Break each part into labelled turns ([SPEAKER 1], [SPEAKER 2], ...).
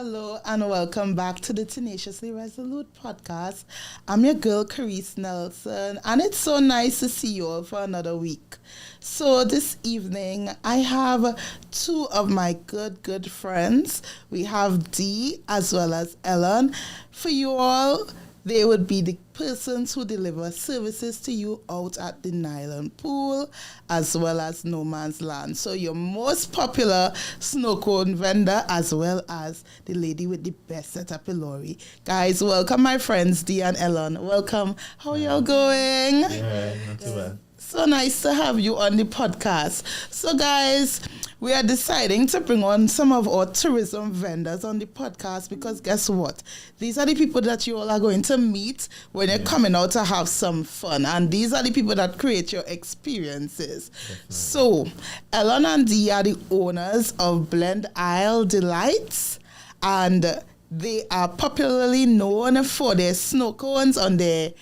[SPEAKER 1] hello, and welcome back to the Tenaciously Resolute podcast. I'm your girl, Carice Nelson, and it's so nice to see you all for another week. So this evening, I have two of my good friends. We have Dee as well as Ellen. For you all, they would be the persons who deliver services to you out at the Nylon Pool as well as No Man's Land. So your most popular snow cone vendor as well as the lady with the best set of pillory. Guys, welcome my friends Dee and Ellen. Welcome. How are y'all going?
[SPEAKER 2] Yeah, not too bad.
[SPEAKER 1] So nice to have you on the podcast. So guys, we are deciding to bring on some of our tourism vendors on the podcast because guess what? These are the people that you all are going to meet when you're coming out to have some fun. And these are the people that create your experiences. Definitely. So, Ellen and Dee are the owners of Blend Isle Delights. And they are popularly known for their snow cones on their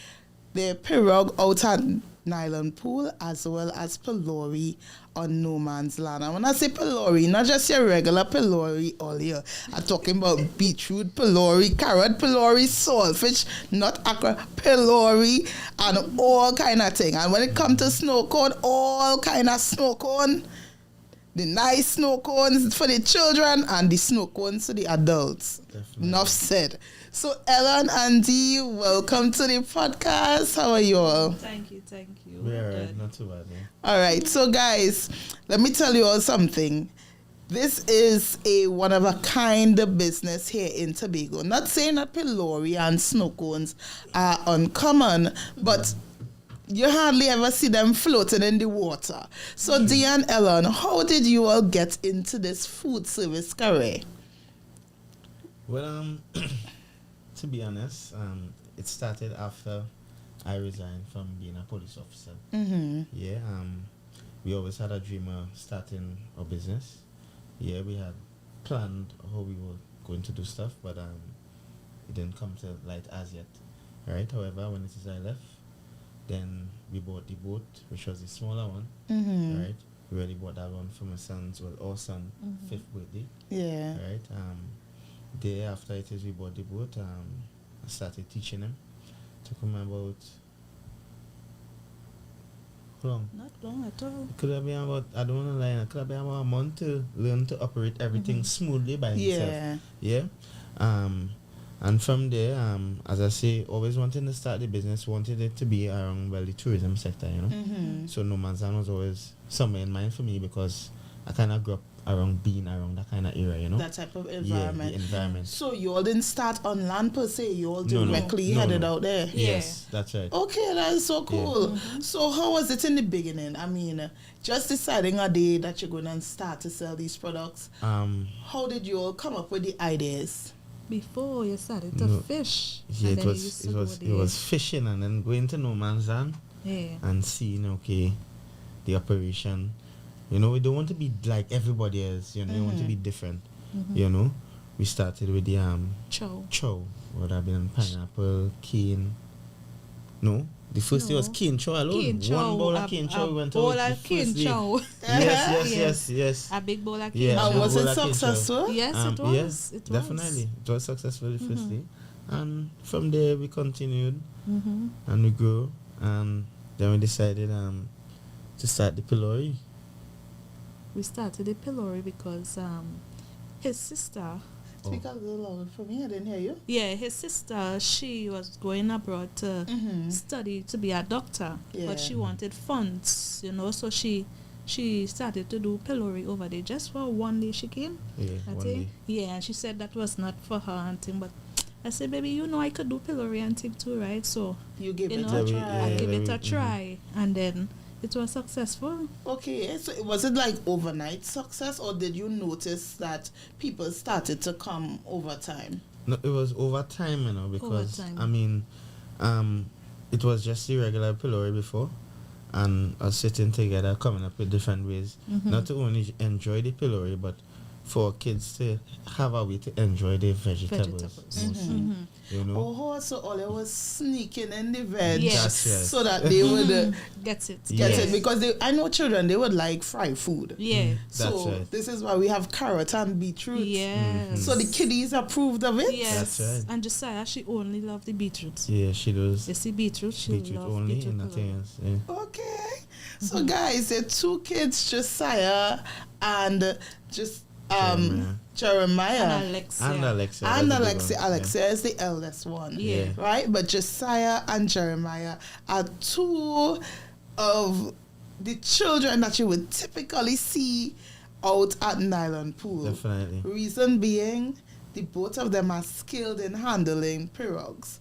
[SPEAKER 1] pirogue out at Nylon Pool as well as pillory on No Man's Land. And when I say pillory, not just your regular pillory all year. I'm talking about beetroot pillory, carrot pillory, saltfish, nut aqua pillory, and all kind of thing. And when it comes to snow cone, all kind of snow cone. The nice snow cones for the children and the snow cones for the adults. Definitely. Enough said. So Ellen and Dee, welcome to the podcast. How are you all?
[SPEAKER 3] Thank you.
[SPEAKER 2] We're alright, not too bad.
[SPEAKER 1] All right, so guys, let me tell you all something. This is a one-of-a-kind business here in Tobago. Not saying that pillory and snow cones are uncommon, but you hardly ever see them floating in the water. So Dee and Ellen, how did you all get into this food service career?
[SPEAKER 2] Well, to be honest, it started after I resigned from being a police officer.
[SPEAKER 1] Mm-hmm.
[SPEAKER 2] Yeah, we always had a dream of starting a business. Yeah, we had planned how we were going to do stuff, but it didn't come to light as yet. Right. However, when it is I left, then we bought the boat, which was the smaller one.
[SPEAKER 1] Mm-hmm.
[SPEAKER 2] Right. We already bought that one for my son's, our son, 5th birthday.
[SPEAKER 1] Yeah.
[SPEAKER 2] Right. Day after it is we bought the boat, I started teaching him. Took him about how long?
[SPEAKER 3] Not long at all.
[SPEAKER 2] It could have been about, I don't want to lie, it could have been about a month to learn to operate everything smoothly by himself. Yeah. And from there, as I say, always wanting to start the business, wanted it to be around the tourism sector, you know.
[SPEAKER 1] Mm-hmm.
[SPEAKER 2] So No Man's Land was always somewhere in mind for me because I kind of grew up being around that kind of area, you know.
[SPEAKER 1] That type of environment.
[SPEAKER 2] Yeah, the environment.
[SPEAKER 1] So you all didn't start on land per se, you all directly headed out there?
[SPEAKER 2] Yes, that's right.
[SPEAKER 1] Okay, that is so cool. Yeah. Mm-hmm. So how was it in the beginning? I mean, just deciding a day that you're going to start to sell these products, how did you all come up with the ideas?
[SPEAKER 3] Before you started to fish.
[SPEAKER 2] Yeah, it was fishing and then going to No Man's Land and seeing, the operation. You know, we don't want to be like everybody else, you know, we want to be different. You know, we started with the chow, would have been pineapple, cane. No, the first day was cane chow alone.
[SPEAKER 3] Cane chow,
[SPEAKER 2] one bowl of cane chow. We went
[SPEAKER 3] bowl
[SPEAKER 2] out
[SPEAKER 3] of cane chow.
[SPEAKER 2] Yes.
[SPEAKER 3] A big bowl of cane
[SPEAKER 1] chow.
[SPEAKER 3] And
[SPEAKER 1] was it successful?
[SPEAKER 3] Yes, it was.
[SPEAKER 2] Yes, it was. Definitely. It was successful the first day. And from there we continued and we grew. And then we decided to start the pillory.
[SPEAKER 3] We started the pillory because his sister...
[SPEAKER 1] Speak a little louder for me, I didn't hear you.
[SPEAKER 3] Yeah, his sister, she was going abroad to study to be a doctor, but she wanted funds, you know, so she started to do pillory over there just for one day she came.
[SPEAKER 2] Yeah, one day.
[SPEAKER 3] Yeah, and she said that was not for her and thing, but I said, baby, you know I could do pillory and thing too, right? So
[SPEAKER 1] you give it a try.
[SPEAKER 3] I give it a try, and then it was successful.
[SPEAKER 1] Okay, so was it like overnight success, or did you notice that people started to come over time?
[SPEAKER 2] No, it was over time, you know, because I mean, it was just the regular pillory before, and us sitting together, coming up with different ways, not to only enjoy the pillory, but for kids to have a way to enjoy their vegetables. You know?
[SPEAKER 1] Oh, so all it was sneaking in the veg,
[SPEAKER 3] Yes.
[SPEAKER 2] That's right.
[SPEAKER 1] so that they would
[SPEAKER 3] Get it.
[SPEAKER 1] get
[SPEAKER 2] Yes.
[SPEAKER 1] it, because I know children, they would like fried food.
[SPEAKER 3] Yeah.
[SPEAKER 1] So
[SPEAKER 2] That's right.
[SPEAKER 1] this is why we have carrot and beetroot.
[SPEAKER 3] Yes.
[SPEAKER 1] So the kiddies approved of it.
[SPEAKER 3] Yes.
[SPEAKER 2] That's right.
[SPEAKER 3] And Josiah, she only loved the beetroot.
[SPEAKER 2] Yeah, she does.
[SPEAKER 3] You see beetroot, she
[SPEAKER 2] Beetroot
[SPEAKER 3] loved
[SPEAKER 2] only
[SPEAKER 3] beetroot
[SPEAKER 2] and
[SPEAKER 3] a
[SPEAKER 2] nothing
[SPEAKER 3] lot.
[SPEAKER 2] else. Yeah.
[SPEAKER 1] Okay. So guys, the two kids, Josiah and Jeremiah.
[SPEAKER 3] And Alexia.
[SPEAKER 2] And Alexia.
[SPEAKER 1] And
[SPEAKER 2] that's a big
[SPEAKER 1] Alexia.
[SPEAKER 2] one.
[SPEAKER 1] Alexia is the eldest one.
[SPEAKER 3] Yeah.
[SPEAKER 1] Right? But Josiah and Jeremiah are two of the children that you would typically see out at Nylon Pool.
[SPEAKER 2] Definitely.
[SPEAKER 1] Reason being, the both of them are skilled in handling pirogues.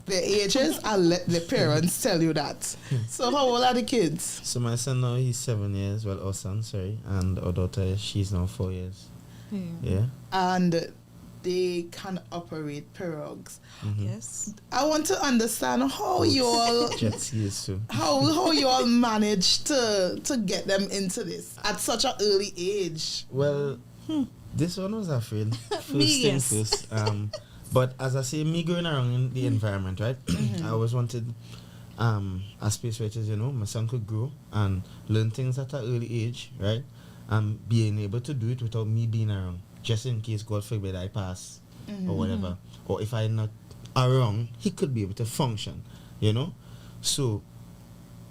[SPEAKER 1] Their ages, I'll let the parents tell you that. So how old are the kids?
[SPEAKER 2] So my son now, he's 7 years. Well, our son, sorry. And our daughter, she's now 4 years. Yeah.
[SPEAKER 1] And they can operate pirogues.
[SPEAKER 3] Yes.
[SPEAKER 1] I want to understand how you all
[SPEAKER 2] Jet skis too.
[SPEAKER 1] how you all managed to get them into this at such an early age.
[SPEAKER 2] Well, this one was afraid. First
[SPEAKER 3] Me,
[SPEAKER 2] thing
[SPEAKER 3] yes.
[SPEAKER 2] first. But as I say, me growing around in the environment, right? I always wanted a space where it is, my son could grow and learn things at an early age, right? And being able to do it without me being around, just in case, God forbid, I pass or whatever. Or if I'm not around, he could be able to function, So,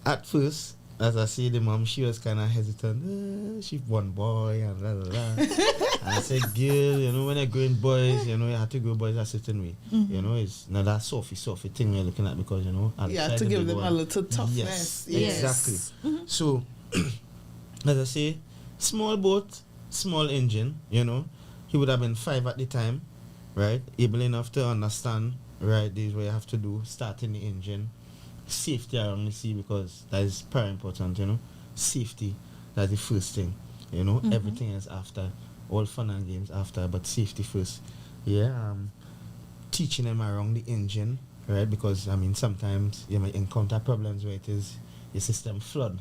[SPEAKER 2] at first, as I say, the mom, she was kind of hesitant. She one boy and blah, blah, blah. And I said, girl, when you're growing boys, you have to grow boys a certain way. It's not that softy thing you're looking at because, I'll
[SPEAKER 1] You have
[SPEAKER 2] try
[SPEAKER 1] to
[SPEAKER 2] the
[SPEAKER 1] give
[SPEAKER 2] big
[SPEAKER 1] them
[SPEAKER 2] one.
[SPEAKER 1] a little toughness.
[SPEAKER 2] Yes, exactly. So, as I say, small boat, small engine, He would have been 5 at the time, right? Able enough to understand, right, this is what you have to do, starting the engine. Safety around the sea, because that is very important, Safety, that's the first thing, Everything is after, all fun and games after, but safety first. Yeah, teaching them around the engine, right? Because, sometimes you might encounter problems where it is your system flood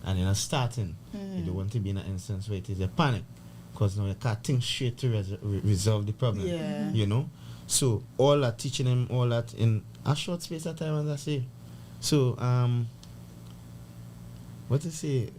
[SPEAKER 2] and you're not starting. You don't want to be in an instance where it is a panic, because now you can't think straight to resolve the problem, So, all that, teaching them all that in a short space of time, as I say. So, what to say?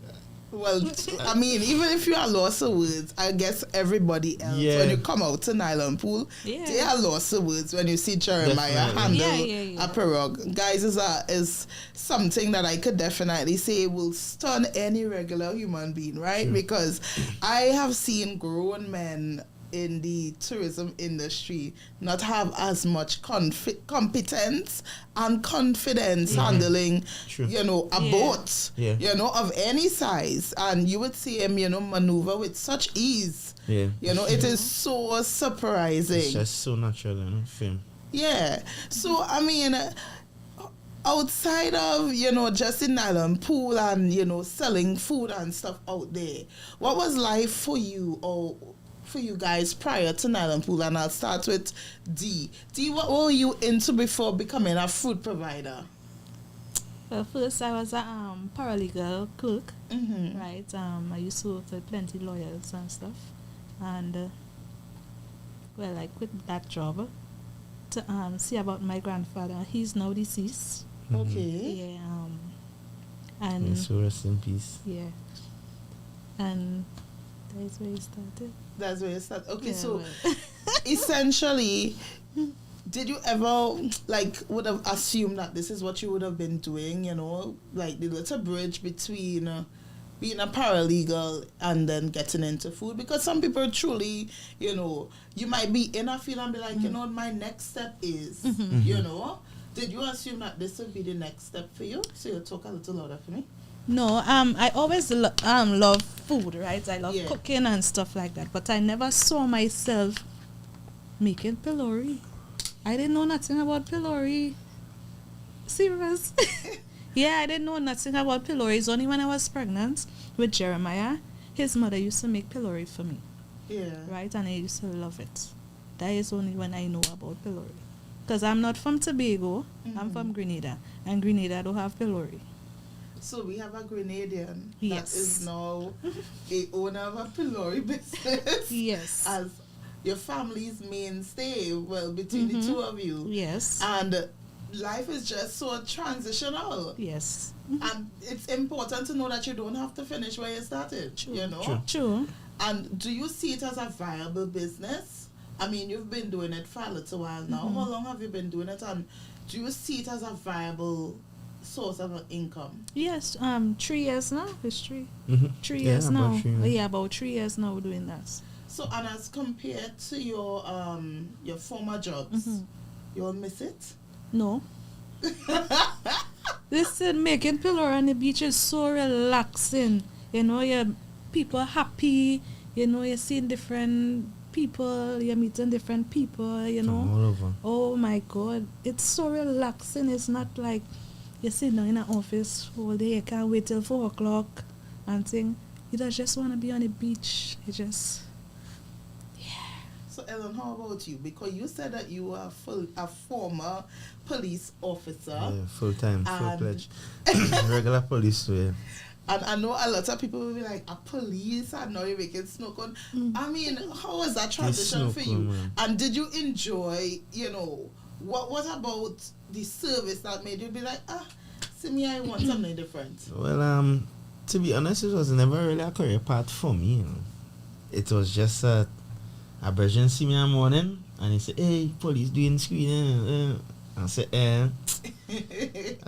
[SPEAKER 1] Well, even if you are lost of words, I guess everybody else, when you come out to Nylon Pool, they are lost of words when you see Jeremiah handle a pirogue. Guys, is something that I could definitely say will stun any regular human being, right? Sure. Because I have seen grown men in the tourism industry not have as much competence and confidence handling, a boat, of any size. And you would see him, maneuver with such ease. Yeah. It is so surprising.
[SPEAKER 2] It's just so natural, film.
[SPEAKER 1] Yeah. So, outside of, just in Nylon Pool and, selling food and stuff out there, what was life for you or for you guys prior to Nylon Pool? And I'll start with D. D, what were you into before becoming a food provider?
[SPEAKER 3] Well, first I was a paralegal clerk, right? I used to work with plenty lawyers and stuff. And, I quit that job to see about my grandfather. He's now deceased.
[SPEAKER 1] Okay.
[SPEAKER 3] Yeah. And
[SPEAKER 2] so rest in peace.
[SPEAKER 3] Yeah. And that's where it started. Okay, so essentially, did you ever would have assumed that this is what you would have been doing? The little bridge between being a paralegal and then getting into food? Because some people truly, you might be in a field and be like, my next step is, Did you assume that this would be the next step for you? So you'll talk a little louder for me. No, I always love food, right? I love cooking and stuff like that. But I never saw myself making pillory. I didn't know nothing about pillory. Serious. Yeah, I didn't know nothing about pillory. It's only when I was pregnant with Jeremiah, his mother used to make pillory for me.
[SPEAKER 1] Yeah.
[SPEAKER 3] Right? And I used to love it. That is only when I know about pillory. Because I'm not from Tobago. I'm from Grenada. And Grenada don't have pillory.
[SPEAKER 1] So we have a Grenadian
[SPEAKER 3] Yes.
[SPEAKER 1] that is now a owner of a pillory business.
[SPEAKER 3] Yes.
[SPEAKER 1] As your family's mainstay, well, between the two of you.
[SPEAKER 3] Yes.
[SPEAKER 1] And life is just so transitional.
[SPEAKER 3] Yes.
[SPEAKER 1] And it's important to know that you don't have to finish where you started.
[SPEAKER 3] True.
[SPEAKER 1] You know?
[SPEAKER 3] True.
[SPEAKER 1] And do you see it as a viable business? I mean, you've been doing it for a little while now. How long have you been doing it? And do you see it as a viable source of income?
[SPEAKER 3] Yes. 3 years now. It's 3.
[SPEAKER 2] Mm-hmm.
[SPEAKER 3] 3 years now.
[SPEAKER 2] About 3 years.
[SPEAKER 3] Yeah, about 3 years now doing that.
[SPEAKER 1] So, and as compared to your former jobs, you all miss it?
[SPEAKER 3] No. Listen, making pillow on the beach is so relaxing. You know, people are happy. You know, you're seeing different people. You're meeting different people, you know.
[SPEAKER 2] From all over.
[SPEAKER 3] Oh, my God. It's so relaxing. It's not like you're sitting down in an office all day. You can't wait till 4 o'clock and think. You just want to be on the beach. You just...
[SPEAKER 1] So, Ellen, how about you? Because you said that you were a former police officer.
[SPEAKER 2] Yeah, full-time, full-fledged. Regular police, yeah.
[SPEAKER 1] And I know a lot of people will be like, a police, and now you're making snow cone. I mean, how was that transition for you?
[SPEAKER 2] Man.
[SPEAKER 1] And did you enjoy, you know, what about the service that made you be like, see me, I want something different?
[SPEAKER 2] Well, to be honest, it was never really a career path for me, you know. It was just a Brethren see me in the morning and he said, hey, police doing screening. I said, I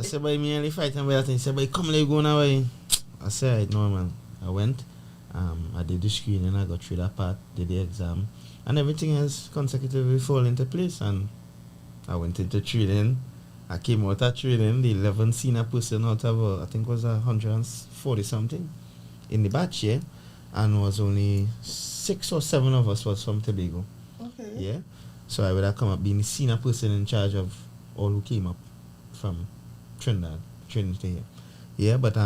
[SPEAKER 2] said, boy, me only fighting about that. He said, boy, come, let go now. I said, no, man. I went. I did the screening. I got through that part, did the exam. And everything has consecutively fall into place. And I went into training. I came out of training. The 11th senior person out of, I think it was 140 something in the batch, yeah. And was only 6 or 7 of us was from Tobago.
[SPEAKER 1] Okay.
[SPEAKER 2] Yeah. So I would have come up being the senior person in charge of all who came up from Trinidad. Yeah, but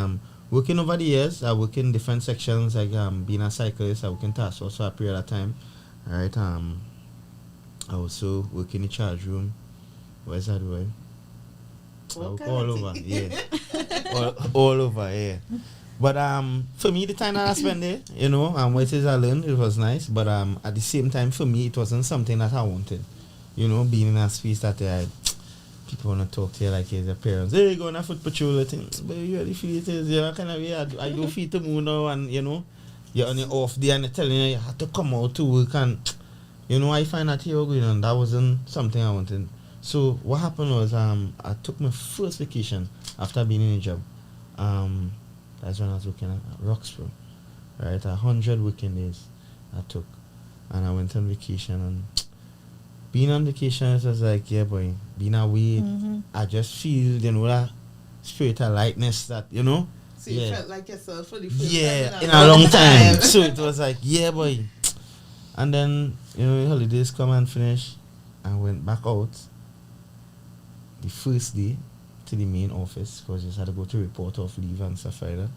[SPEAKER 2] working over the years, I work in different sections, like being a cyclist, I work in task force for a period of time. Alright, I also work in the charge room. Where's that way? All over, yeah. all over, yeah. But for me, the time that I spent there, you know, what is I learned, it was nice. But at the same time, for me, it wasn't something that I wanted. You know, being in a space that people want to talk to you like your parents. Hey, go on a foot patrol, I think. But you really feel it is, you know, kind of weird. I don't feel to move now, and you know, you're on your off day and they're telling you have to come out to work, and you know, I find that here going on. That wasn't something I wanted. So what happened was I took my first vacation after being in a job. That's when I was working at Roxborough, right? 100 working days I took, and I went on vacation. And being on vacation, it was like, yeah, boy, being away, I just feel, you know, that spirit of lightness that, you know.
[SPEAKER 1] So you felt like yourself for the first time
[SPEAKER 2] in a long time. So it was like, yeah, boy. And then, you know, holidays come and finish. I went back out the first day to the main office because I just had to go to report off leave and stuff like that.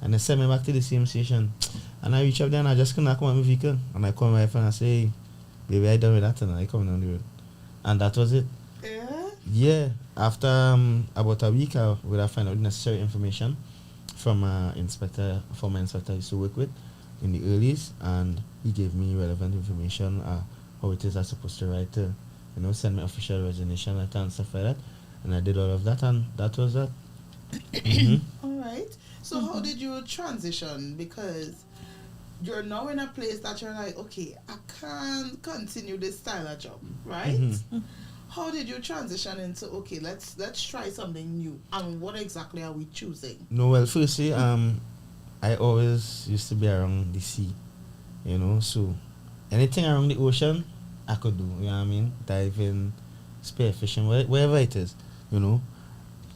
[SPEAKER 2] And they sent me back to the same station. And I reach up there and I just couldn't come on my vehicle. And I call my wife and I say, hey, baby, I done with that and I come down the road. And that was it.
[SPEAKER 1] Yeah?
[SPEAKER 2] Yeah. After about a week, I would have found out the necessary information from former inspector I used to work with in the earlies. And he gave me relevant information, how it is I'm supposed to write to, you know, send me official resignation letter and stuff like that. And I did all of that, and that was that.
[SPEAKER 1] All right. So how did you transition? Because you're now in a place that you're like, okay, I can't continue this style of job, right? How did you transition into, okay, let's try something new? And what exactly are we choosing?
[SPEAKER 2] No, well, firstly, I always used to be around the sea, you know, so anything around the ocean, I could do, you know what I mean? Diving, spearfishing, wherever it is. You know,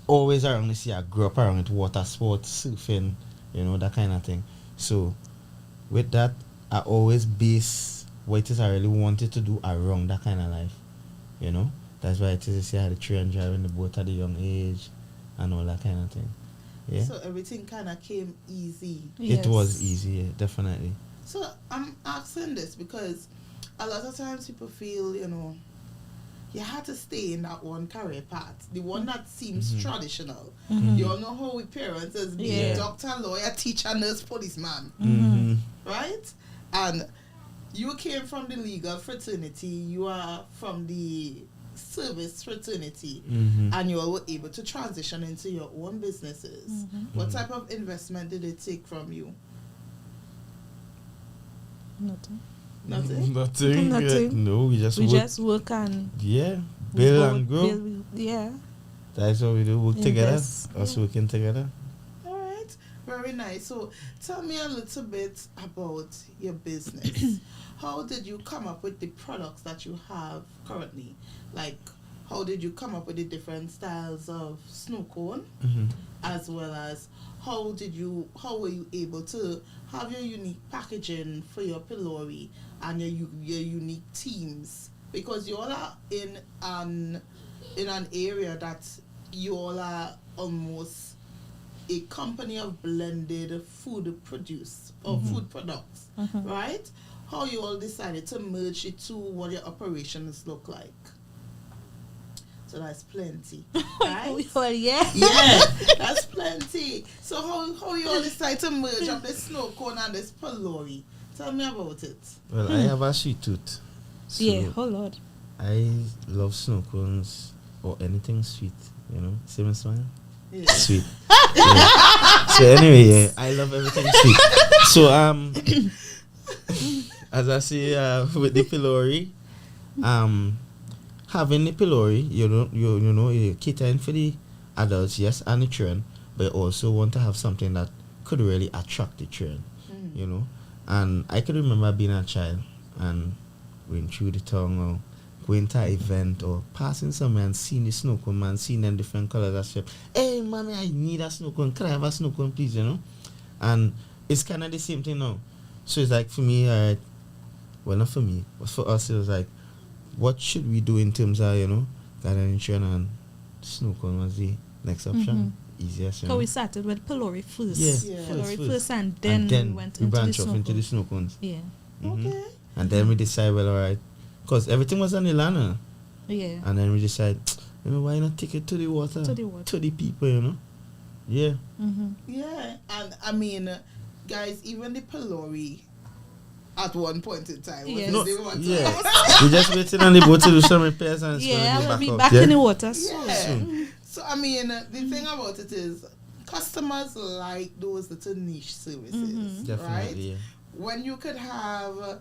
[SPEAKER 2] always around the sea. I grew up around it, water sports, surfing, you know, that kind of thing. So, with that, I always base what it is I really wanted to do around that kind of life. You know, that's why it is I had a train driving the boat at a young age and all that kind of thing. Yeah.
[SPEAKER 1] So everything kind of came easy.
[SPEAKER 2] It was easy, yeah, definitely.
[SPEAKER 1] So I'm asking this because a lot of times people feel, you know, you had to stay in that one career path, the one that seems traditional. You all know how we parents is being doctor, lawyer, teacher, nurse, policeman, right? And you came from the legal fraternity, you are from the service fraternity, and you all were able to transition into your own businesses. What type of investment did it take from you?
[SPEAKER 3] Nothing.
[SPEAKER 2] Nothing. No, we just
[SPEAKER 3] work and
[SPEAKER 2] build and grow.
[SPEAKER 3] Yeah.
[SPEAKER 2] That's what we do. Work together. Us working together.
[SPEAKER 1] All right. Very nice. So tell me a little bit about your business. How did you come up with the products that you have currently? Like, how did you come up with the different styles of snow cone, as well as how were you able to have your unique packaging for your pillory and your unique teams? Because you all are in an area that you all are almost a company of blended food produce or food products, right? How you all decided to merge the two, what your operations look like? So that's plenty, right?
[SPEAKER 3] Well, yeah,
[SPEAKER 1] that's plenty. So how you all decide to merge up this snow cone and this pillory? Tell me about it.
[SPEAKER 2] Well, I have a sweet tooth. So
[SPEAKER 3] oh Lord.
[SPEAKER 2] I love snow cones or anything sweet, See my smile?
[SPEAKER 1] Yeah.
[SPEAKER 2] Sweet. So anyway, I love everything sweet. So as I say, with the pillory, having the pillory, you're catering for the adults, yes, and the children, but you also want to have something that could really attract the children, And I could remember being a child and going through the town or going to an event or passing somewhere and seeing the snow cone, man, seeing them different colors and stuff. Hey, mommy, I need a snow cone. Can I have a snow cone, please, And it's kind of the same thing now. So it's like for me, well, not for me, but for us, it was like, what should we do in terms of, gathering children, and snow cone was the next option. Easiest.
[SPEAKER 3] So we started with pillory first. Pillory first, and
[SPEAKER 2] we
[SPEAKER 3] went
[SPEAKER 2] into
[SPEAKER 3] branch
[SPEAKER 2] off into the snow cones.
[SPEAKER 3] Yeah.
[SPEAKER 1] Okay.
[SPEAKER 2] And then we decided, well, all right, because everything was on the land.
[SPEAKER 3] Yeah.
[SPEAKER 2] And then we decided, why not take it to the water? To the people, Yeah.
[SPEAKER 1] Yeah. And I mean, guys, even the pillory at one point in time.
[SPEAKER 3] Yes.
[SPEAKER 2] We just waiting on the boat to do some repairs and it's
[SPEAKER 3] we'll be back in the water
[SPEAKER 1] soon. So I mean, the thing about it is, customers like those little niche services, right?
[SPEAKER 2] Yeah.
[SPEAKER 1] When you could have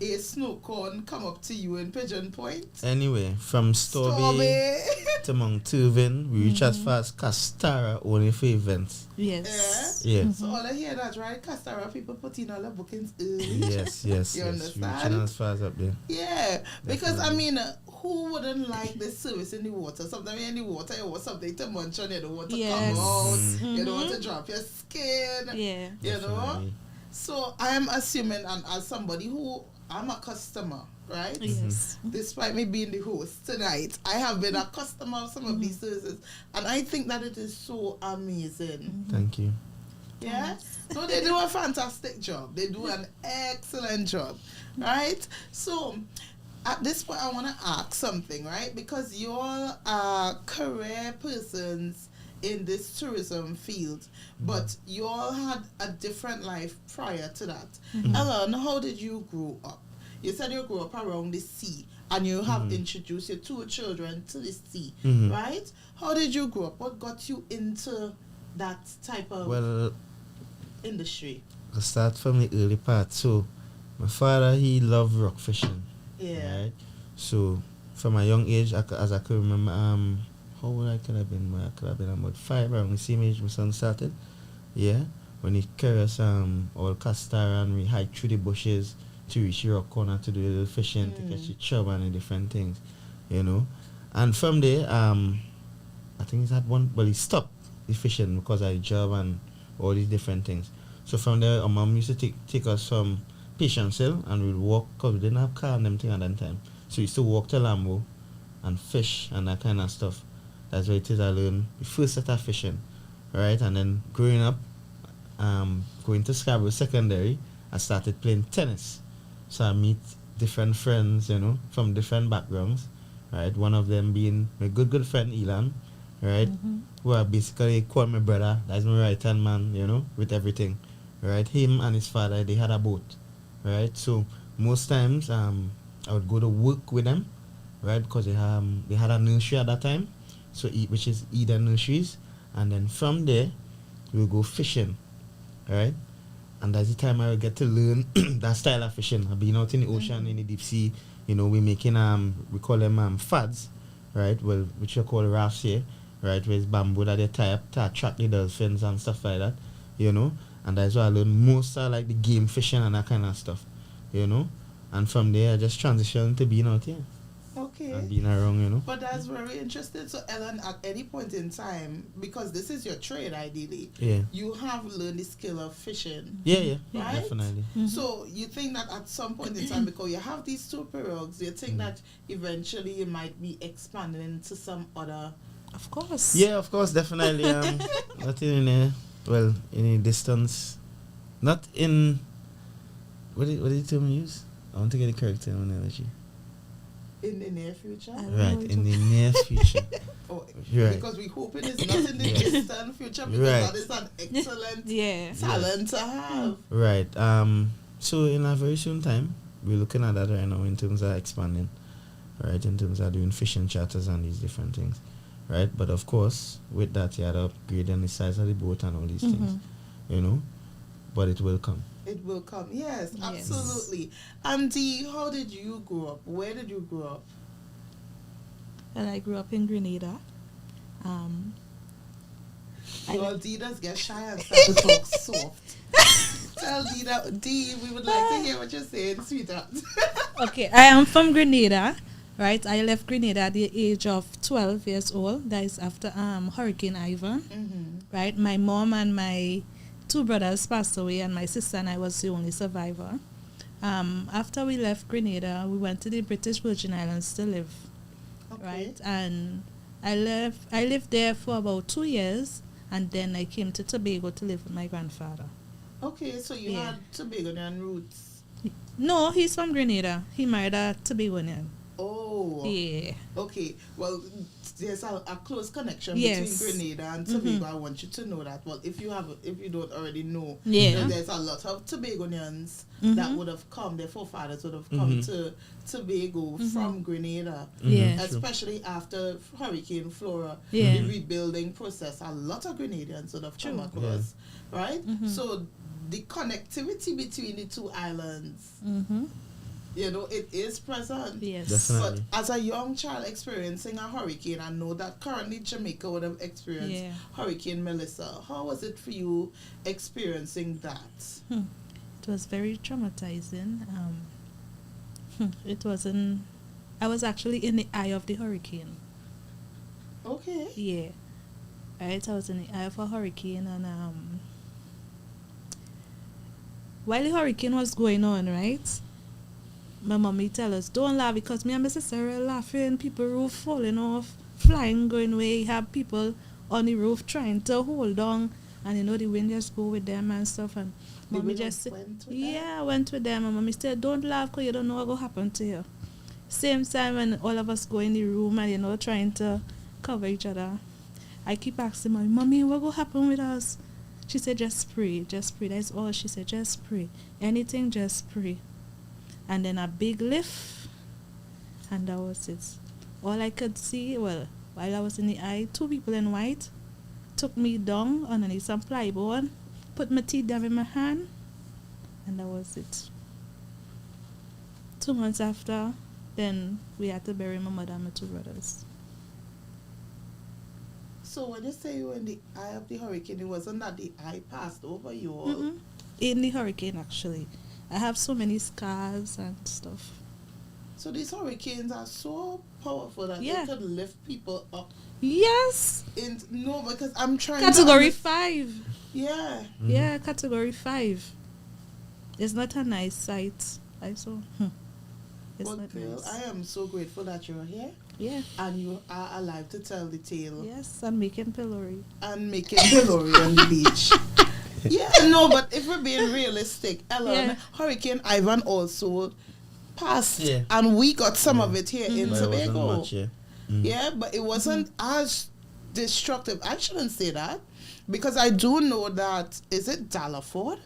[SPEAKER 1] a snow cone come up to you in Pigeon Point.
[SPEAKER 2] Anyway, from Storby to Mount Turvin, we reach as far as Castara only for events.
[SPEAKER 3] Yes.
[SPEAKER 2] Yeah.
[SPEAKER 1] So all I hear that, right? Castara people put in all the bookings early.
[SPEAKER 2] Yes.
[SPEAKER 1] You understand?
[SPEAKER 2] Reaching as far as up there.
[SPEAKER 1] Yeah. Because I mean, who wouldn't like this service in the water? Sometimes in the water you want something to munch on, you don't want to come out, you don't want to drop your skin.
[SPEAKER 3] Yeah.
[SPEAKER 1] You know? So I am assuming, and as somebody who I'm a customer, right?
[SPEAKER 3] Yes.
[SPEAKER 1] Despite me being the host tonight, I have been a customer of some of these services, and I think that it is so amazing.
[SPEAKER 2] Thank you.
[SPEAKER 1] Yeah? So they do a fantastic job. They do an excellent job, right? So at this point, I want to ask something, right? Because you all are career persons in this tourism field, but you all had a different life prior to that. Elone, how did you grow up? You said you grew up around the sea, and you have introduced your two children to the sea, right? How did you grow up? What got you into that type of industry?
[SPEAKER 2] I'll start from the early part. So my father, he loved rock fishing.
[SPEAKER 1] Yeah.
[SPEAKER 2] Right? So from a young age, as I could remember, how old I could have been? I could have been about 5, around the same age my son started. Yeah. When he carried us all Castara and we hiked through the bushes to reach the rock corner to do a little fishing, to catch the chub and the different things, And from there, I think he's had one, but he stopped the fishing because of the job and all these different things. So from there, our mom used to take us from Patience Hill and we'd walk, because we didn't have car and them thing at that time. So we used to walk to Lambo and fish and that kind of stuff. That's where it is I learned the first set of fishing, right? And then growing up, going to Scarborough Secondary, I started playing tennis. So I meet different friends, from different backgrounds, right? One of them being my good friend Elon, right? Who I basically call my brother. That's my right hand man, you know, with everything, right? Him and his father, they had a boat, right? So most times, I would go to work with them, right? Because they had a nursery at that time, so which is Eden Nurseries, and then from there, we'll go fishing, right? And that's the time I will get to learn that style of fishing. I've been out in the ocean, in the deep sea, you know, we're making, we call them fads, right? Well, which you call rafts here, right? Where it's bamboo that they tie up to attract the dolphins and stuff like that, you know? And that's why I learned most of like the game fishing and that kind of stuff, you know? And from there, I just transitioned to being out here.
[SPEAKER 1] Okay.
[SPEAKER 2] And being around, you know.
[SPEAKER 1] But that's very interesting. So, Ellen, at any point in time, because this is your trade, ideally, you have learned the skill of fishing.
[SPEAKER 2] Yeah,
[SPEAKER 1] right?
[SPEAKER 2] Definitely.
[SPEAKER 1] So, you think that at some point in time, because you have these two pirogues, you think that eventually you might be expanding into some other...
[SPEAKER 3] Of course.
[SPEAKER 2] Yeah, of course, definitely. Not in in a distance. Not in... What did the term use? I want to get the correct terminology.
[SPEAKER 1] In the near future?
[SPEAKER 2] Right, in the near future.
[SPEAKER 1] Right. Because we hope it is not in the distant future, because that is an excellent talent to have.
[SPEAKER 2] Right. So in a very soon time, we're looking at that right now in terms of expanding, right, in terms of doing fishing charters and these different things, right? But of course, with that, you had to upgrade on the size of the boat and all these things, you know, but it will come.
[SPEAKER 1] It will come. Yes, absolutely. Dee, how did you grow up? Where did you grow up?
[SPEAKER 3] Well, I grew up in Grenada.
[SPEAKER 1] Dee does get shy and start to talk soft. Tell Dee that, Dee, we would like to hear what you're saying, sweetheart.
[SPEAKER 3] Okay, I am from Grenada, right? I left Grenada at the age of 12 years old. That is after Hurricane Ivan, right? My mom and my 2 brothers passed away, and my sister and I was the only survivor. After we left Grenada, we went to the British Virgin Islands to live, right? And I lived there for about 2 years, and then I came to Tobago to live with my grandfather.
[SPEAKER 1] Okay, so you had Tobagonian roots.
[SPEAKER 3] No, he's from Grenada. He married a Tobagonian.
[SPEAKER 1] Oh.
[SPEAKER 3] Yeah.
[SPEAKER 1] Okay. Well, there's a close connection between Grenada and Tobago. I want you to know that. Well, if you don't already know, there's a lot of Tobagonians that would have come. Their forefathers would have come to Tobago from Grenada. Especially after Hurricane Flora, the rebuilding process. A lot of Grenadians would have come across, right? So the connectivity between the two islands. You know, it is present.
[SPEAKER 3] Yes.
[SPEAKER 2] Definitely.
[SPEAKER 1] But as a young child experiencing a hurricane, I know that currently Jamaica would have experienced Hurricane Melissa. How was it for you experiencing that?
[SPEAKER 3] It was very traumatizing. I was actually in the eye of the hurricane.
[SPEAKER 1] Okay.
[SPEAKER 3] Yeah. Right, I was in the eye of a hurricane, and while the hurricane was going on, right, my mommy tell us, don't laugh, because me and my sister were laughing, people roof falling off, flying, going away, have people on the roof trying to hold on, and you know the wind just go with them and stuff, and mommy just said, I went with them, and mommy said, don't laugh, because you don't know what will happen to you. Same time when all of us go in the room and, you know, trying to cover each other, I keep asking mommy, what will happen with us? She said, just pray, that's all she said, just pray, anything, just pray. And then a big lift, and that was it. All I could see, well, while I was in the eye, 2 people in white took me down underneath some plyboard, put my teeth down in my hand, and that was it. 2 months after, then we had to bury my mother and my 2 brothers.
[SPEAKER 1] So when you say you were in the eye of the hurricane, it wasn't that the eye passed over you all?
[SPEAKER 3] In the hurricane, actually. I have so many scars and stuff.
[SPEAKER 1] So these hurricanes are so powerful that they could lift people up.
[SPEAKER 3] Yes.
[SPEAKER 1] No, because I'm trying
[SPEAKER 3] Category 5.
[SPEAKER 1] Yeah.
[SPEAKER 3] Yeah, Category 5. It's not a nice sight. I saw. It's not
[SPEAKER 1] girl,
[SPEAKER 3] nice.
[SPEAKER 1] I am so grateful that you're here.
[SPEAKER 3] Yeah.
[SPEAKER 1] And you are alive to tell the tale.
[SPEAKER 3] Yes, and making pillory.
[SPEAKER 1] And making pillory on the beach. Yeah, no, but if we're being realistic, Ellen, Hurricane Ivan also passed, and we got some of it here in Tobago.
[SPEAKER 2] Much,
[SPEAKER 1] But it wasn't as destructive. I shouldn't say that, because I do know that, is it Dallaford?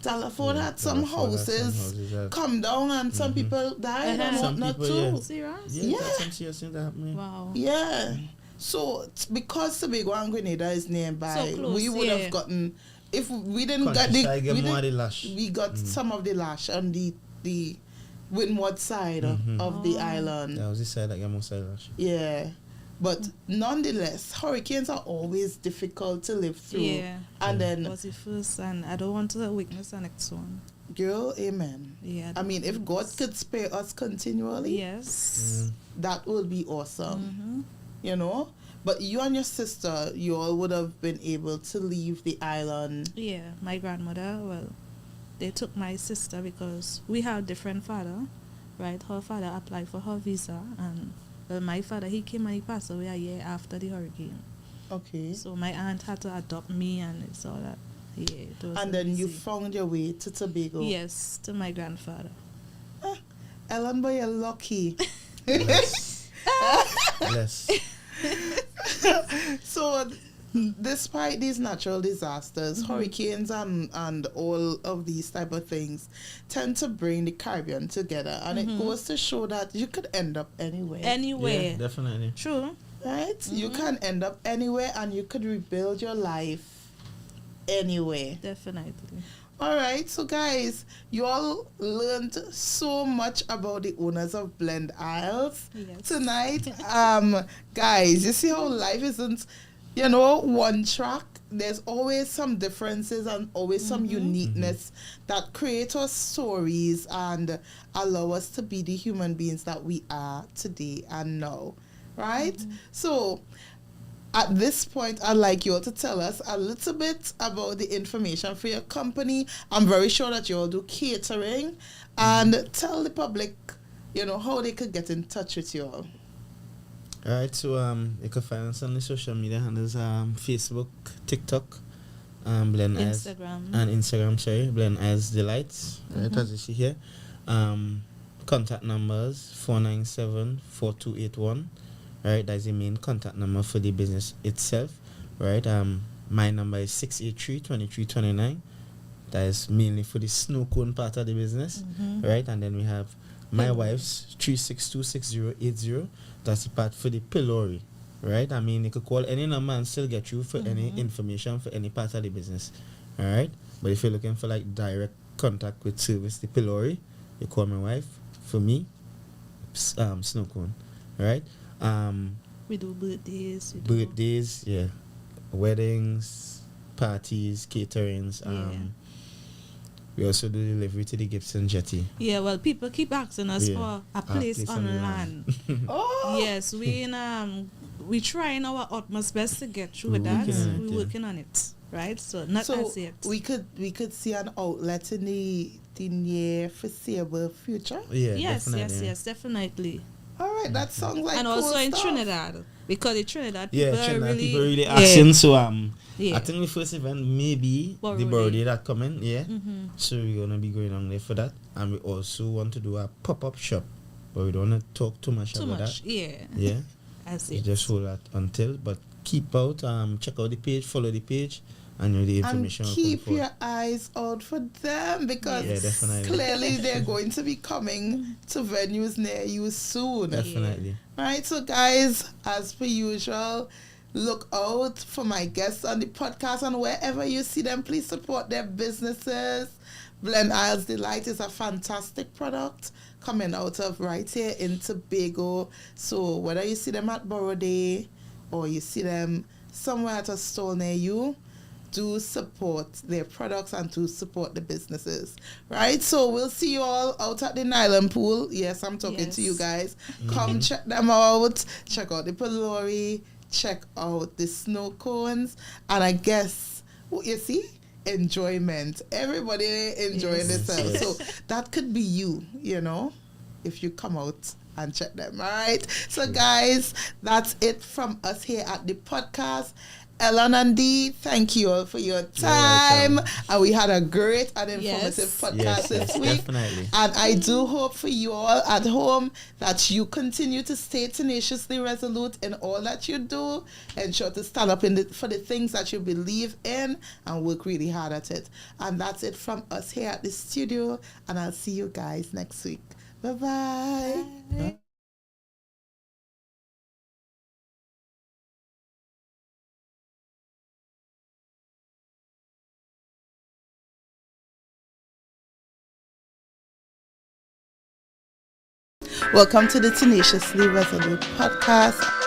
[SPEAKER 1] Dallaford had some houses come down, and some people died and whatnot too.
[SPEAKER 3] Some
[SPEAKER 2] serious things happening.
[SPEAKER 3] Wow.
[SPEAKER 1] Yeah. So because Tobago and Grenada is nearby, so close, we would have gotten, if we didn't get we got some of the lash on the windward side of the island.
[SPEAKER 2] That was the side that got most lash.
[SPEAKER 1] Yeah. But nonetheless, hurricanes are always difficult to live through.
[SPEAKER 3] Yeah.
[SPEAKER 1] And then
[SPEAKER 3] it was the first, and I don't want to witness the next one.
[SPEAKER 1] Girl, amen.
[SPEAKER 3] Yeah.
[SPEAKER 1] I mean, if God could spare us continually, that would be awesome. You know? But you and your sister, you all would have been able to leave the island.
[SPEAKER 3] Yeah. My grandmother, well, they took my sister because we have different father, right? Her father applied for her visa, and my father, he came and he passed away a year after the hurricane.
[SPEAKER 1] Okay.
[SPEAKER 3] So my aunt had to adopt me, and it's all that. Yeah. It was
[SPEAKER 1] and then you found your way to Tobago.
[SPEAKER 3] Yes, to my grandfather.
[SPEAKER 1] Ellen, boy, you're lucky.
[SPEAKER 2] Yes. Yes.
[SPEAKER 1] So, despite these natural disasters, hurricanes and all of these type of things tend to bring the Caribbean together, and it goes to show that you could end up anywhere.
[SPEAKER 2] Yeah, definitely.
[SPEAKER 3] True.
[SPEAKER 1] Right? You can end up anywhere, and you could rebuild your life anywhere.
[SPEAKER 3] Definitely.
[SPEAKER 1] All right, so guys, you all learned so much about the owners of Blend Isles tonight. Guys, you see how life isn't, one track. There's always some differences and always some uniqueness that create us stories and allow us to be the human beings that we are today and now, right? So at this point, I'd like you all to tell us a little bit about the information for your company. I'm very sure that you all do catering, and tell the public, how they could get in touch with you all.
[SPEAKER 2] All right, so you can find us on the social media handles, Facebook, TikTok, Blend Eyes, Instagram, Blend Eyes Delights, right, as you see here. Contact numbers 497-4281. Right, that's the main contact number for the business itself. Right, my number is 683-2329. That is mainly for the snow cone part of the business. Right, and then we have my wife's 362-6080. That's the part for the pillory. Right, I mean, you could call any number and still get you for any information for any part of the business. All right, but if you're looking for like direct contact with service, the pillory, you call my wife. For me, snow cone. All right.
[SPEAKER 3] We do birthdays.
[SPEAKER 2] Weddings, parties, caterings. We also do delivery to the Gibson Jetty.
[SPEAKER 3] Yeah, well, people keep asking us for a place on land. Yes, we trying our utmost best to get through with that. We're working on it, right? So not as yet.
[SPEAKER 1] We could see an outlet in the near foreseeable future.
[SPEAKER 2] Yeah,
[SPEAKER 3] yes, definitely.
[SPEAKER 1] All right, that sounds like
[SPEAKER 3] and
[SPEAKER 1] cool
[SPEAKER 3] also in
[SPEAKER 1] stuff.
[SPEAKER 3] Trinidad, because in Trinidad people
[SPEAKER 2] people really asking. So I think the first event maybe the birthday that coming. So we're gonna be going on there for that, and we also want to do a pop-up shop, but we don't want to talk too much about that. Yeah.
[SPEAKER 3] As it.
[SPEAKER 2] Just hold that until, but keep out. Check out the page, follow the page. And the information.
[SPEAKER 1] And keep your eyes out for them, because clearly they're going to be coming to venues near you soon.
[SPEAKER 2] Definitely.
[SPEAKER 1] Right, so guys, as per usual, look out for my guests on the podcast, and wherever you see them, please support their businesses. Blend Isles Delight is a fantastic product coming out of right here in Tobago. So whether you see them at Borough Day or you see them somewhere at a store near you, do support their products and to support the businesses, right? So we'll see you all out at the Nylon Pool. Yes, I'm talking to you guys. Come check them out. Check out the pillory. Check out the snow cones. And I guess, you see, enjoyment. Everybody enjoying themselves. So that could be you, if you come out and check them, all right? So guys, that's it from us here at the podcast. Elone and Dee, thank you all for your time. And we had a great and informative podcast this week.
[SPEAKER 2] Definitely.
[SPEAKER 1] And I do hope for you all at home that you continue to stay tenaciously resolute in all that you do. Ensure to stand up for the things that you believe in and work really hard at it. And that's it from us here at the studio. And I'll see you guys next week. Bye-bye. Bye. Welcome to the Tenaciously Resolute podcast.